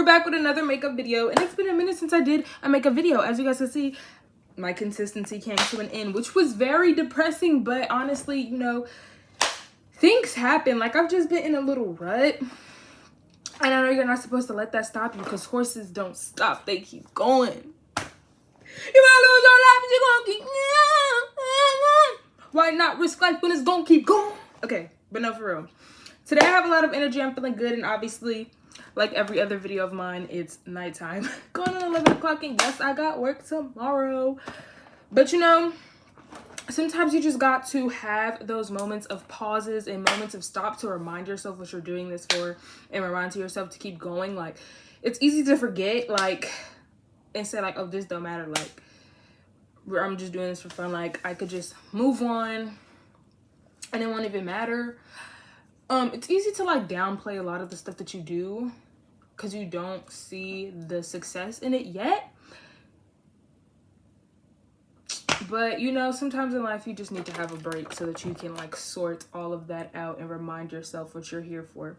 we're back with another makeup video, and it's been a minute since I did a makeup video. As you guys can see, my consistency came to an end, which was very depressing, but honestly, you know, things happen. Like, I've just been in a little rut, and I know you're not supposed to let that stop you, because horses don't stop, they keep going. You might lose your life, but you're gonna keep, why not risk life when it's gonna keep going? Okay, but no, for real. Today I have a lot of energy, I'm feeling good, and obviously, like every other video of mine, it's nighttime. Going on 11 o'clock, and yes, I got work tomorrow. But you know, sometimes you just got to have those moments of pauses and moments of stop to remind yourself what you're doing this for, and remind yourself to keep going. Like, it's easy to forget, like, and say like, oh, this don't matter, like, I'm just doing this for fun. Like, I could just move on and it won't even matter. It's easy to like downplay a lot of the stuff that you do because you don't see the success in it yet. But you know, sometimes in life you just need to have a break so that you can like sort all of that out and remind yourself what you're here for.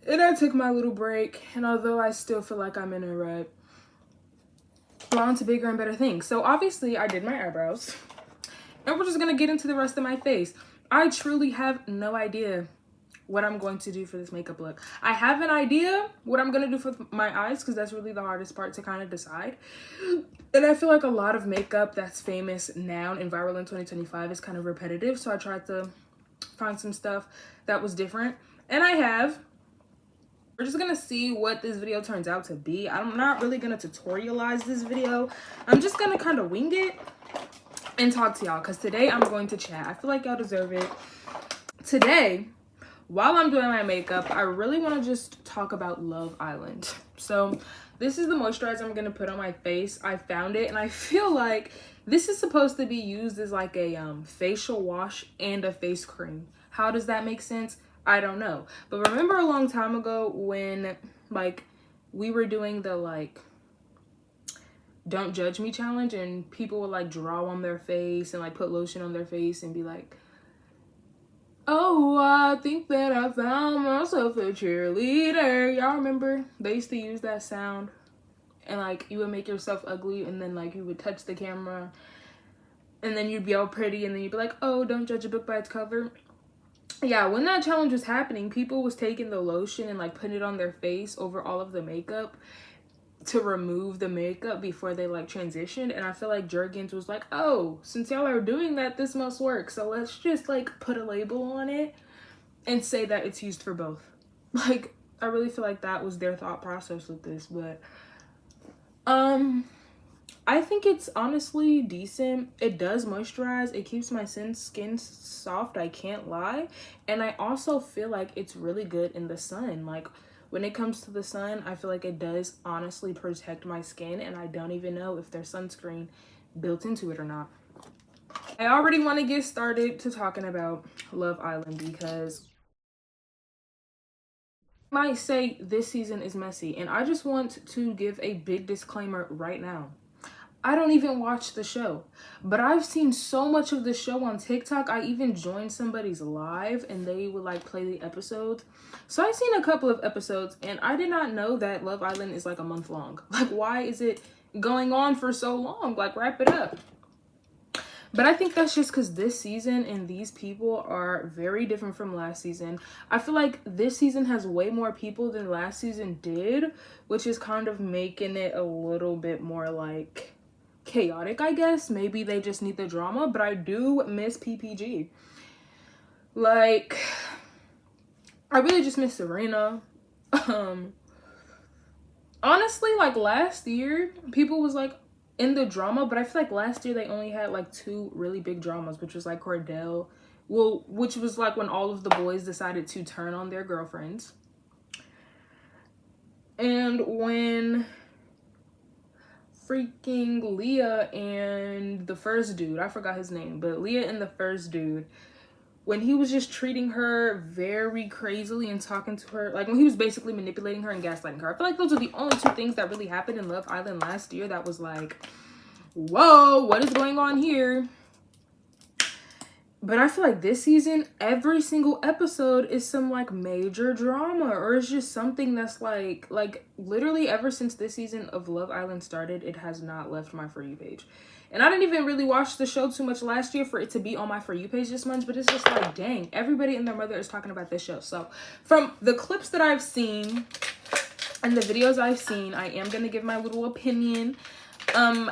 And I took my little break, and although I still feel like I'm in a rut, I'm on to bigger and better things. So obviously I did my eyebrows, and we're just gonna get into the rest of my face. I truly have no idea what I'm going to do for this makeup look. I have an idea what I'm gonna do for my eyes, because that's really the hardest part to kind of decide. And I feel like a lot of makeup that's famous now and viral in 2025 is kind of repetitive, so I tried to find some stuff that was different, and I have. We're just gonna see what this video turns out to be. I'm not really gonna tutorialize this video. I'm just gonna kind of wing it and talk to y'all, because today I'm going to chat. I feel like y'all deserve it. Today, while I'm doing my makeup, I really want to just talk about Love Island. So this is the moisturizer I'm going to put on my face. I found it, and I feel like this is supposed to be used as like a facial wash and a face cream. How does that make sense? I don't know. But remember a long time ago when like we were doing the like don't judge me challenge, and people would like draw on their face and like put lotion on their face and be like, oh, I think that I found myself a cheerleader. Y'all remember? They used to use that sound, and like you would make yourself ugly, and then like you would touch the camera, and then you'd be all pretty, and then you'd be like, oh, don't judge a book by its cover. Yeah, when that challenge was happening, people was taking the lotion and like putting it on their face over all of the makeup to remove the makeup before they like transitioned. And I feel like Jergens was like, oh, since y'all are doing that, this must work, so let's just like put a label on it and say that it's used for both. Like, I really feel like that was their thought process with this. But I think it's honestly decent. It does moisturize. It keeps my skin soft, I can't lie. And I also feel like it's really good in the sun. Like, when it comes to the sun, I feel like it does honestly protect my skin, and I don't even know if there's sunscreen built into it or not. I already want to get started to talking about Love Island, because I might say this season is messy, and I just want to give a big disclaimer right now. I don't even watch the show, but I've seen so much of the show on TikTok. I even joined somebody's live and they would like play the episodes. So I've seen a couple of episodes, and I did not know that Love Island is like a month long. Like, why is it going on for so long? Like, wrap it up. But I think that's just because this season and these people are very different from last season. I feel like this season has way more people than last season did, which is kind of making it a little bit more like chaotic, I guess. Maybe they just need the drama, but I do miss PPG. Like, I really just miss Serena. Honestly, like last year, people was like in the drama, but I feel like last year they only had like 2 really big dramas, which was like Cordell, well, which was like when all of the boys decided to turn on their girlfriends, and when freaking Leah and the first dude, I forgot his name, but Leah and the first dude, when he was just treating her very crazily and talking to her, like when he was basically manipulating her and gaslighting her. I feel like those are the only 2 things that really happened in Love Island last year that was like, whoa, what is going on here? But I feel like this season, every single episode is some like major drama, or it's just something that's like literally ever since this season of Love Island started, it has not left my For You page. And I didn't even really watch the show too much last year for it to be on my For You page this much, but it's just like, dang, everybody and their mother is talking about this show. So from the clips that I've seen and the videos I've seen, I am going to give my little opinion. I'm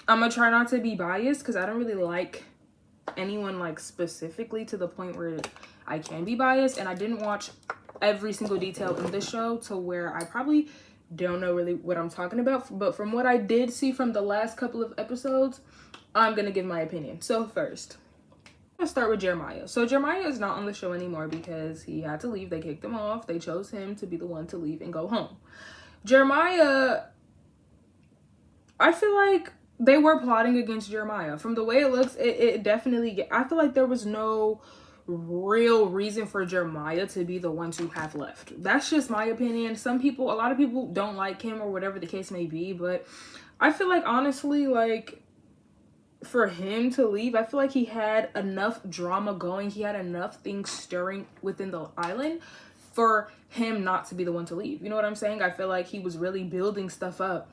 going to try not to be biased because I don't really like anyone like specifically to the point where I can be biased, and I didn't watch every single detail in this show to where I probably don't know really what I'm talking about, but from what I did see from the last couple of episodes, I'm gonna give my opinion. So first, let's start with Jeremiah. So Jeremiah is not on the show anymore because he had to leave. They kicked him off. They chose him to be the one to leave and go home. Jeremiah, I feel like they were plotting against Jeremiah. From the way it looks, it definitely, I feel like there was no real reason for Jeremiah to be the one to have left. That's just my opinion. A lot of people don't like him or whatever the case may be, but I feel like honestly, like for him to leave, I feel like he had enough drama going. He had enough things stirring within the island for him not to be the one to leave. You know what I'm saying? I feel like he was really building stuff up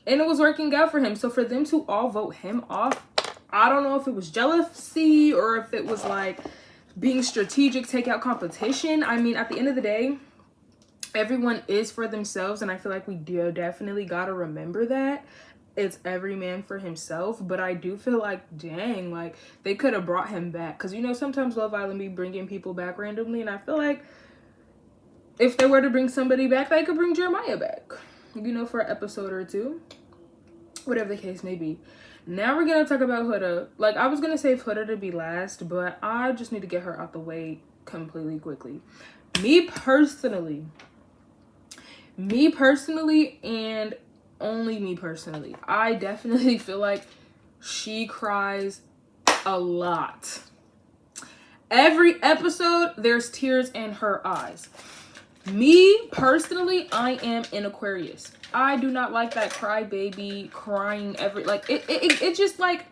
and it was working out for him. So for them to all vote him off, I don't know if it was jealousy or if it was like being strategic, take out competition. I mean, at the end of the day, everyone is for themselves, and I feel like we do definitely gotta remember that it's every man for himself. But I do feel like, dang, like they could have brought him back, because you know sometimes Love Island be bringing people back randomly, and I feel like if they were to bring somebody back, they could bring Jeremiah back, you know, for an episode or two, whatever the case may be. Now we're going to talk about Huda. Like, I was going to save Huda to be last, but I just need to get her out the way completely quickly. Me personally, and only me personally, I definitely feel like she cries a lot. Every episode, there's tears in her eyes. Me personally, I am an Aquarius. I do not like that crybaby crying it just like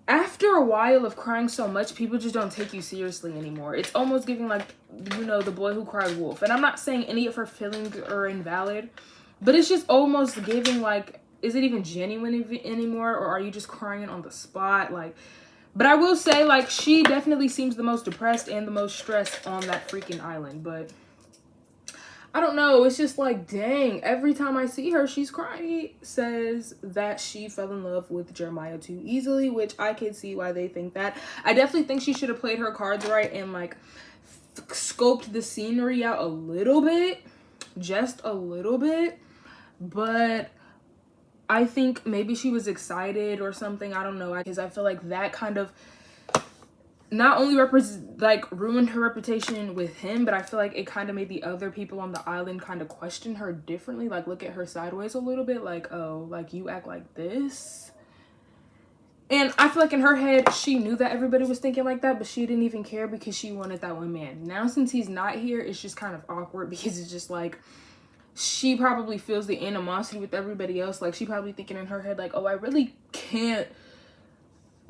after a while of crying so much, people just don't take you seriously anymore. It's almost giving like, you know, The Boy Who Cried Wolf. And I'm not saying any of her feelings are invalid, but it's just almost giving like, is it even genuine anymore, or are you just crying on the spot? Like, but I will say, like, she definitely seems the most depressed and the most stressed on that freaking island. But I don't know. It's just like, dang, every time I see her, she's crying. Says that she fell in love with Jeremiah too easily, which I can see why they think that. I definitely think she should have played her cards right and like scoped the scenery out a little bit, just a little bit. But I think maybe she was excited or something. I don't know, because I feel like that kind of not only ruined her reputation with him, but I feel like it kind of made the other people on the island kind of question her differently, like look at her sideways a little bit, like, oh, like you act like this. And I feel like in her head, she knew that everybody was thinking like that, but she didn't even care because she wanted that one man. Now, since he's not here, it's just kind of awkward because it's just like, she probably feels the animosity with everybody else. Like, she probably thinking in her head, like, oh, I really can't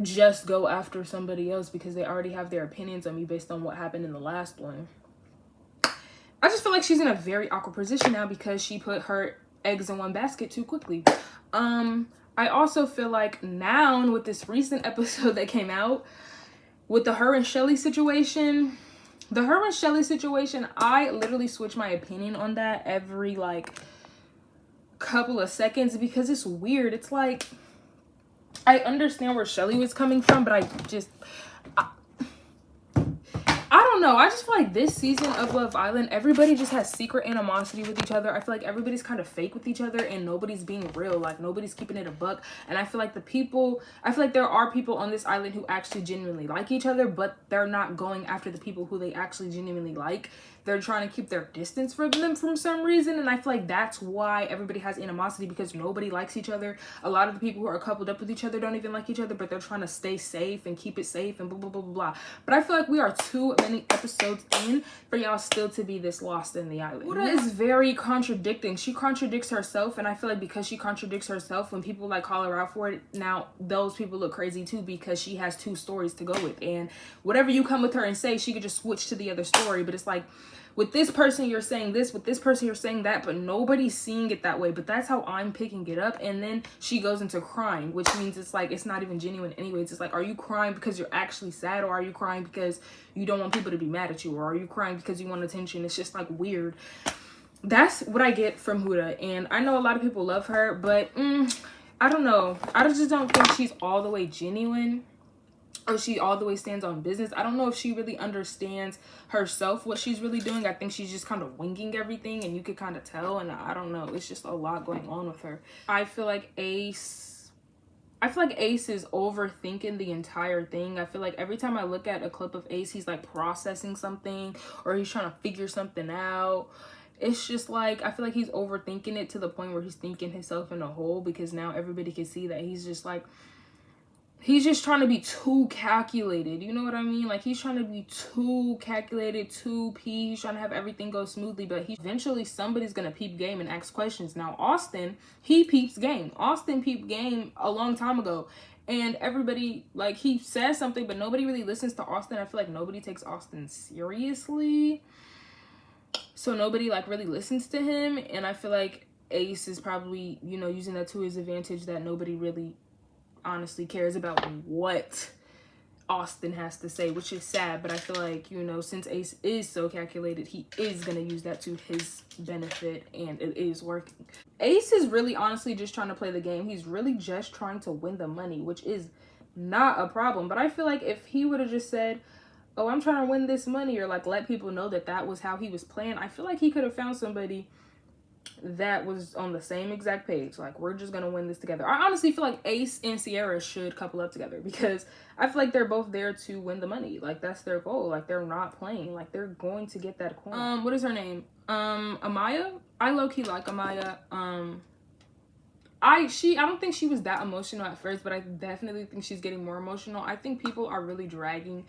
just go after somebody else because they already have their opinions on me based on what happened in the last one. I just feel like she's in a very awkward position now because she put her eggs in one basket too quickly. I also feel like now with this recent episode that came out with the her and Shelly situation, I literally switch my opinion on that every like couple of seconds because it's weird. It's like, I understand where Shelly was coming from, but I don't know. I just feel like this season of Love Island, everybody just has secret animosity with each other. I feel like everybody's kind of fake with each other and nobody's being real. Like, nobody's keeping it a buck. And I feel like there are people on this island who actually genuinely like each other, but they're not going after the people who they actually genuinely like. they're trying to keep their distance from them from some reason. And I feel like that's why everybody has animosity, because nobody likes each other. A lot of the people who are coupled up with each other don't even like each other, but they're trying to stay safe and keep it safe and blah, blah, blah, blah, blah. But I feel like we are too many episodes in for y'all still to be this lost in the island. Huda is very contradicting. She contradicts herself, and I feel like because she contradicts herself, when people like call her out for it, now those people look crazy too, because she has two stories to go with. And whatever you come with her and say, she could just switch to the other story. But it's like, with this person you're saying this, with this person you're saying that, but nobody's seeing it that way. But that's how I'm picking it up. And then she goes into crying, which means it's like, it's not even genuine anyways. It's like, are you crying because you're actually sad, or are you crying because you don't want people to be mad at you, or are you crying because you want attention? It's just like weird. That's what I get from Huda. And I know a lot of people love her, but I don't know. I just don't think she's all the way genuine, or she all the way stands on business. I don't know if she really understands herself, what she's really doing. I think she's just kind of winging everything, and you could kind of tell. And I don't know. It's just a lot going on with her. I feel like Ace is overthinking the entire thing. I feel like every time I look at a clip of Ace, he's like processing something, or he's trying to figure something out. It's just like, I feel like he's overthinking it to the point where he's thinking himself in a hole, because now everybody can see that he's just like, he's just trying to be too calculated. You know what I mean? Like, he's trying to be too calculated, too pee. He's trying to have everything go smoothly, but eventually somebody's going to peep game and ask questions. Now, Austin, he peeps game. Austin peeped game a long time ago. And everybody, like, he says something, but nobody really listens to Austin. I feel like nobody takes Austin seriously. So nobody, like, really listens to him. And I feel like Ace is probably, you know, using that to his advantage, that nobody really honestly cares about what Austin has to say, which is sad. But I feel like, you know, since Ace is so calculated, he is going to use that to his benefit, and it is working. Ace is really honestly just trying to play the game. He's really just trying to win the money, which is not a problem. But I feel like if he would have just said, oh, I'm trying to win this money, or like let people know that that was how he was playing, I feel like he could have found somebody that was on the same exact page. Like, we're just gonna win this together. I honestly feel like Ace and Sierra should couple up together, because I feel like they're both there to win the money. Like, that's their goal. Like, they're not playing. Like, they're going to get that coin. What is her name? Amaya? I low-key like Amaya. I don't think she was that emotional at first, but I definitely think she's getting more emotional. I think people are really dragging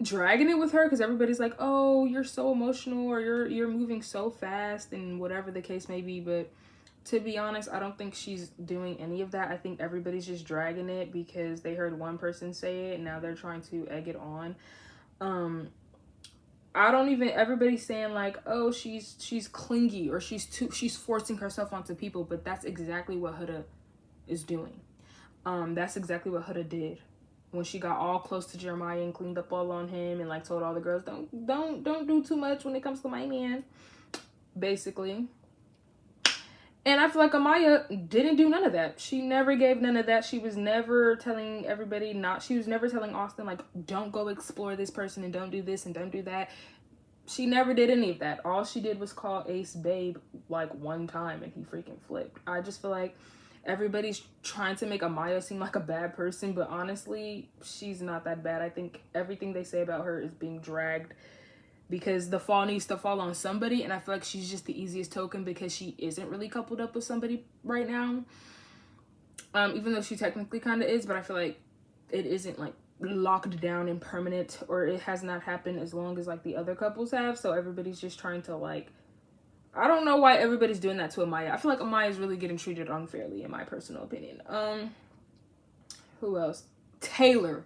it with her, because everybody's like, oh, you're so emotional, or you're moving so fast, and whatever the case may be. But to be honest, I don't think she's doing any of that. I think everybody's just dragging it because they heard one person say it, and now they're trying to egg it on. Everybody's saying like, oh, she's clingy, or she's forcing herself onto people, but that's exactly what Huda is doing. That's exactly what Huda did when she got all close to Jeremiah and cleaned up all on him, and like told all the girls, don't do too much when it comes to my man, basically. And I feel like Amaya didn't do none of that. She never gave none of that. She was never telling everybody she was never telling Austin, like, don't go explore this person, and don't do this and don't do that. She never did any of that. All she did was call Ace babe like one time, and he freaking flipped. I just feel like everybody's trying to make Amaya seem like a bad person, but honestly, she's not that bad. I think everything they say about her is being dragged because the fall needs to fall on somebody, and I feel like she's just the easiest token because she isn't really coupled up with somebody right now. Even though she technically kind of is, but I feel like it isn't like locked down and permanent, or it has not happened as long as like the other couples have. So everybody's just trying to like, I don't know why everybody's doing that to Amaya. I feel like Amaya is really getting treated unfairly, in my personal opinion. Who else? Taylor.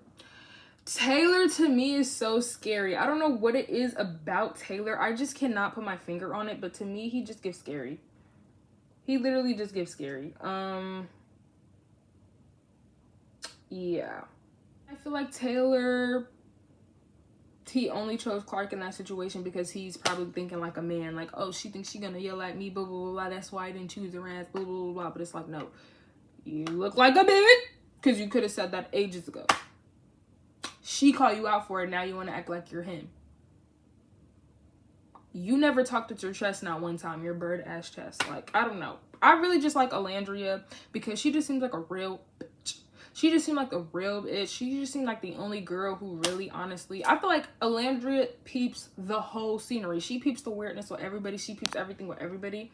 Taylor to me is so scary. I don't know what it is about Taylor. I just cannot put my finger on it, but to me, he just gives scary. He literally just gives scary. Yeah. I feel like Taylor, he only chose Clark in that situation because he's probably thinking like a man, like, oh, she thinks she's gonna yell at me, blah, blah, blah, blah. That's why I didn't choose her ass, blah, blah, blah, blah. But it's like, no, you look like a man, because you could have said that ages ago. She called you out for it. Now you want to act like you're him. You never talked with your chest not one time, your bird ass chest. Like, I don't know. I really just like Alandria because she just seems like a real bitch. She just seemed like the real bitch. She just seemed like the only girl who really, honestly, I feel like Alandria peeps the whole scenery. She peeps the weirdness with everybody. She peeps everything with everybody.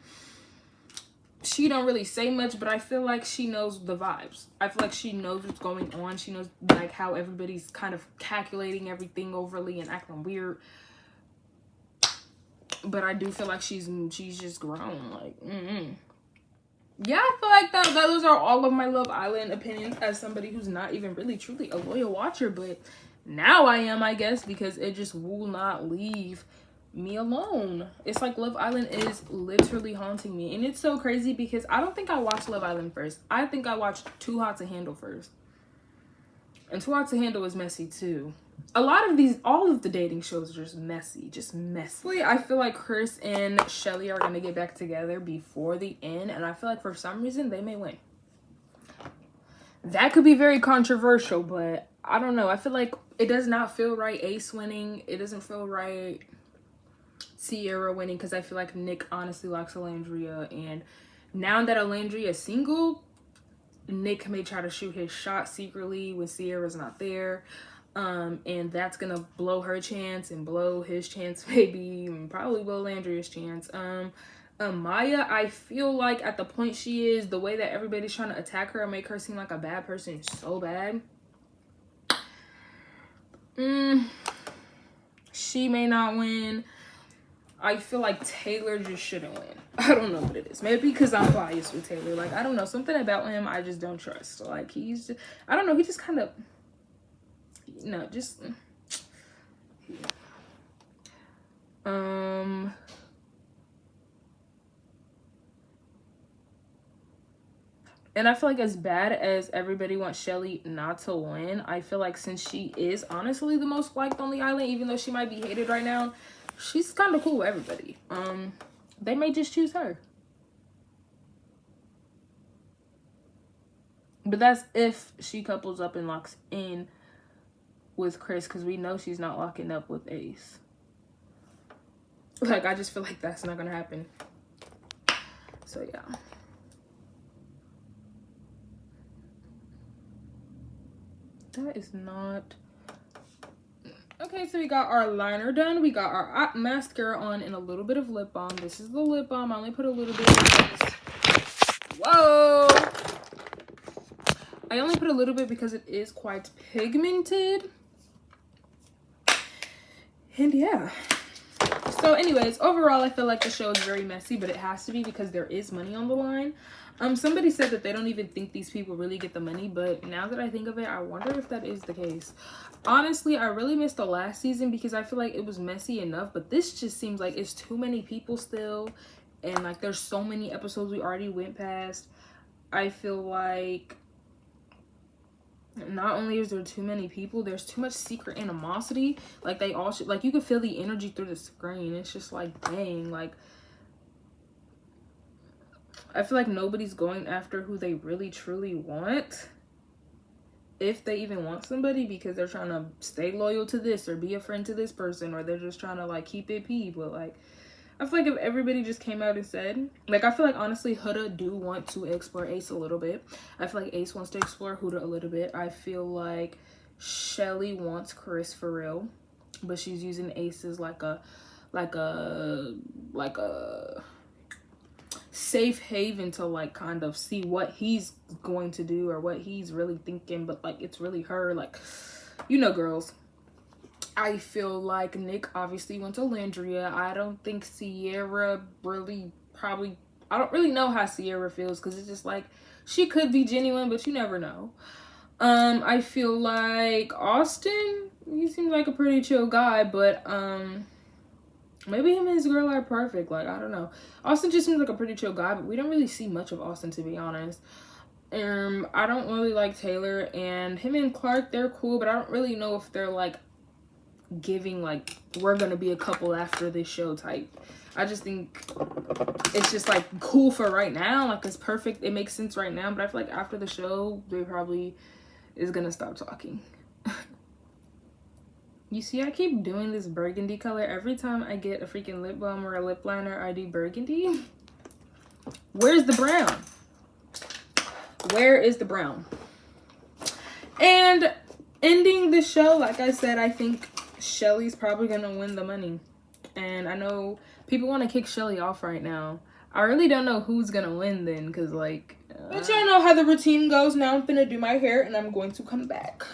She don't really say much, but I feel like she knows the vibes. I feel like she knows what's going on. She knows like how everybody's kind of calculating everything overly and acting weird. But I do feel like she's just grown. Like, yeah, I feel like those are all of my Love Island opinions as somebody who's not even really truly a loyal watcher, but now I am, I guess, because it just will not leave me alone. It's like Love Island is literally haunting me, and it's so crazy because I don't think I watched Love Island first. I think I watched Too Hot to Handle first, and Too Hot to Handle is messy too. All of the dating shows are just messy. I feel like Chris and Shelly are gonna get back together before the end, and I feel like for some reason they may win. That could be very controversial, but I don't know. I feel like it does not feel right Ace winning. It doesn't feel right Sierra winning, because I feel like Nick honestly likes Alandria, and now that Alandria is single, Nick may try to shoot his shot secretly when Sierra's not there, and that's gonna blow her chance and blow his chance, maybe, and probably blow Alandria's chance. Maya, I feel like at the point she is, the way that everybody's trying to attack her and make her seem like a bad person so bad, she may not win. I feel like Taylor just shouldn't win. I don't know what it is. Maybe because I'm biased with Taylor. Like, I don't know. Something about him I just don't trust. Like, he's just, I don't know. He just kind of, just, yeah. And I feel like as bad as everybody wants Shelly not to win, I feel like since she is honestly the most liked on the island, even though she might be hated right now, she's kind of cool with everybody. They may just choose her. But that's if she couples up and locks in with Chris, because we know she's not locking up with Ace. Like, I just feel like that's not going to happen. So, yeah. That is not... Okay, so we got our liner done. We got our mascara on and a little bit of lip balm. This is the lip balm. I only put a little bit because... Whoa! I only put a little bit because it is quite pigmented. And yeah. So anyways, overall, I feel like the show is very messy, but it has to be because there is money on the line. Somebody said that they don't even think these people really get the money, but now that I think of it, I wonder if that is the case. Honestly, I really missed the last season because I feel like it was messy enough, but this just seems like it's too many people still, and like there's so many episodes we already went past. I feel like not only is there too many people, there's too much secret animosity. Like, they all should, like, you can feel the energy through the screen. It's just like, dang, like, I feel like nobody's going after who they really truly want, if they even want somebody, because they're trying to stay loyal to this or be a friend to this person, or they're just trying to like keep it pee. But like, I feel like if everybody just came out and said, like, I feel like honestly Huda do want to explore Ace a little bit. I feel like Ace wants to explore Huda a little bit. I feel like Shelly wants Chris for real, but she's using Ace as like a safe haven to like kind of see what he's going to do or what he's really thinking, but like it's really her, like, you know, girls. I feel like Nick obviously went to Landria. I don't think Sierra really probably, I don't really know how Sierra feels, because it's just like she could be genuine, but you never know. I feel like Austin, he seems like a pretty chill guy, but maybe him and his girl are perfect. Like, I don't know. Austin just seems like a pretty chill guy, but we don't really see much of Austin, to be honest. I don't really like Taylor, and him and Clark, they're cool, but I don't really know if they're like giving like we're gonna be a couple after this show type. I just think it's just like cool for right now. Like, it's perfect. It makes sense right now, but I feel like after the show, they probably is gonna stop talking. You see, I keep doing this burgundy color. Every time I get a freaking lip balm or a lip liner, I do burgundy. Where's the brown? Where is the brown? And ending the show, like I said, I think Shelly's probably going to win the money. And I know people want to kick Shelly off right now. I really don't know who's going to win then, because, like... But y'all know how the routine goes. Now I'm finna do my hair, and I'm going to come back.